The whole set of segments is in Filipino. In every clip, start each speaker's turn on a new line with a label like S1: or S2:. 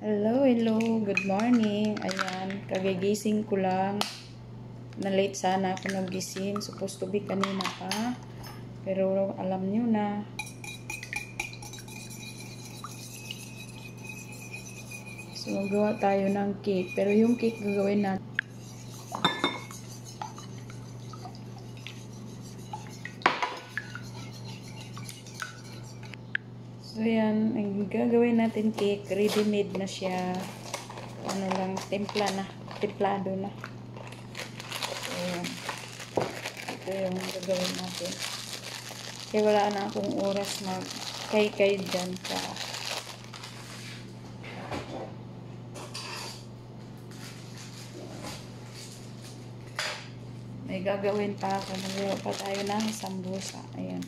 S1: Hello, hello. Good morning. Ayan, kagigising ko lang. Na late sana ako nagising. Supposed to be kanina pa. Pero alam nyo na. So, magawa tayo ng cake. Pero yung cake gagawin natin. So, yan. Ang gagawin natin cake. Ready-made na siya. Ano lang, templado na. So, yan. Ito yung gagawin natin. Kaya wala na akong oras mag-kay-kay dyan sa may gagawin pa ako. Magawa pa tayo ng sambusa. Ayan.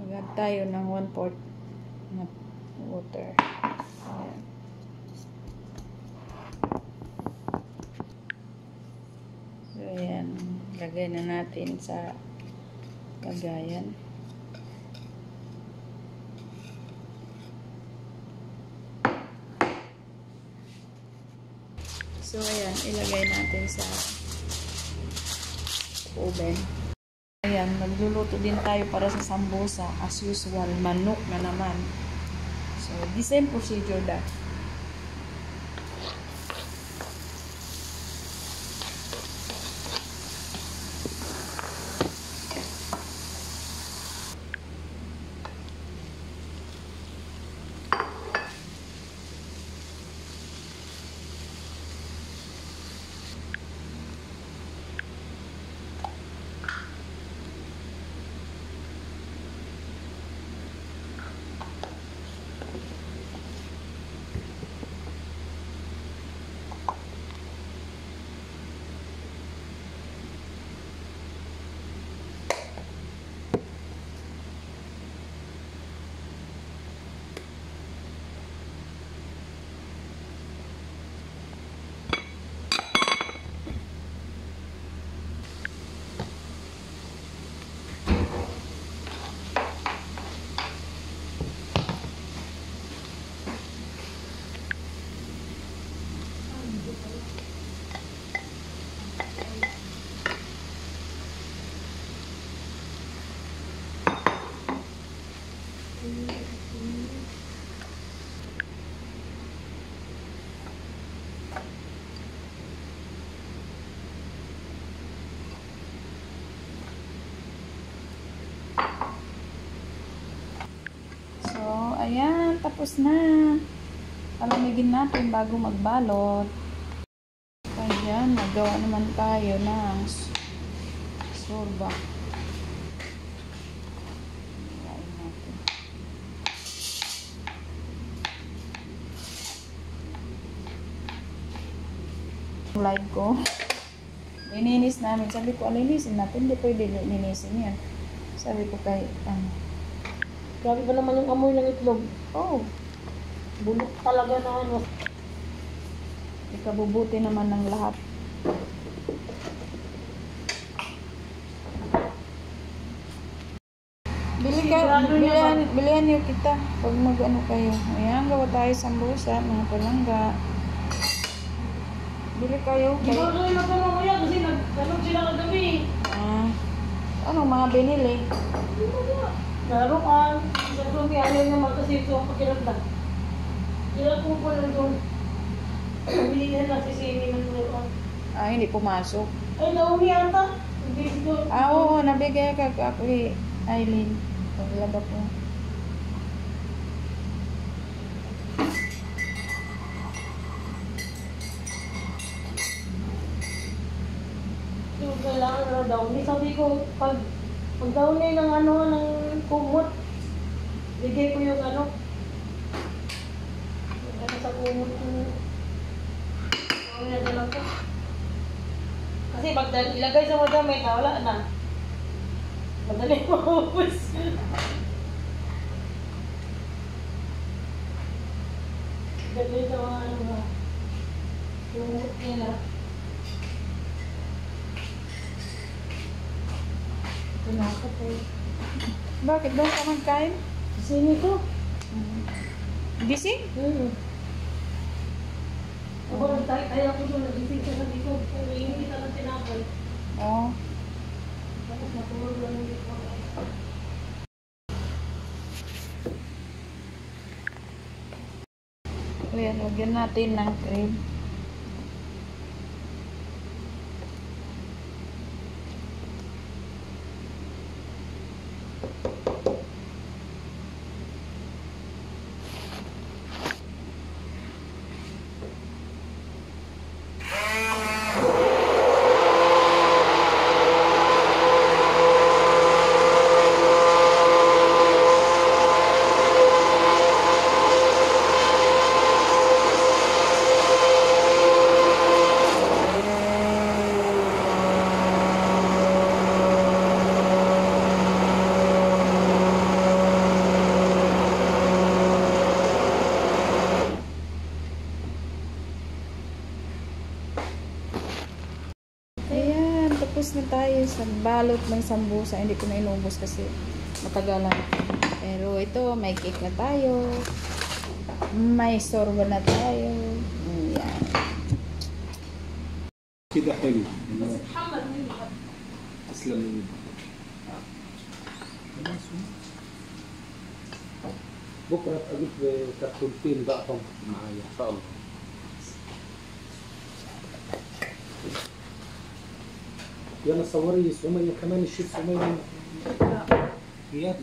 S1: Mag-add tayo ng 1/4 na water. Ayan. So, ayan. Lagay na natin sa lagayan. So, ayan. Ilagay natin sa oven. Ayan, magluluto din tayo para sa sambusa. As usual, manok na naman. So, the same procedure that. So, ayan, tapos na. Palamigin natin bago magbalot. Ayan, nagawa naman tayo ng sorba. Ayan natin. Live ko. Lininis namin. Sabi ko, alinisin natin. Hindi pwede linisin yan. Sabi ko kay,
S2: grabe ba naman yung amoy ng itlog?
S1: oh,
S2: Bulok talaga na ano.
S1: ikabubuti naman ng lahat. Bilihan niyo kita pag mag-ano kayo. Ayan, gawa tayo sambusa, mga palangga. Bili kayo.
S2: Di ba rin nagtanong ko yan kasi nagtanong sila kagabi.
S1: Anong mga binili?
S2: Naroon. Sa grupi, ayaw naman kasi ito ang pakiramdam. Kailan ko po lang doon. Bilihan lang si Simi ng naroon.
S1: Hindi pumasok.
S2: Ay, naumi ata. Hindi ito.
S1: Oo, nabigay ka ako kay Aileen. Paglaba po.
S2: Yung kailangan na daw. Hindi sabi ko, pag daw na ng ano, ng kumot, bigay ko yung ano. Yung ano sa kumot ko. Ano ko. Kasi pag ilagay sa madamay na, wala na. Madali maubos. Dali sa mga ano ba? Lumot nila. Ito na ako po.
S1: Bakit daw ka magkain?
S2: Sino ito?
S1: Gising?
S2: Ako nagtaya ko doon, nagising siya sa likod. Pero hindi kita lang tinapay.
S1: Oo.
S2: Tapos natulog lang yung likod.
S1: Ayan, lagyan natin ng cream. Ayan, tapos na tayo sa balot ng sambusa. Hindi ko na inubos kasi matagalan. Pero ito, may cake na tayo. May sorba na tayo. Ayan.
S3: كده حلو تسلم مني بكره اجيب كرتونتين بقى طبعا معايا ان شاء الله يلا صوري سمية كمان الشيف سمية يلا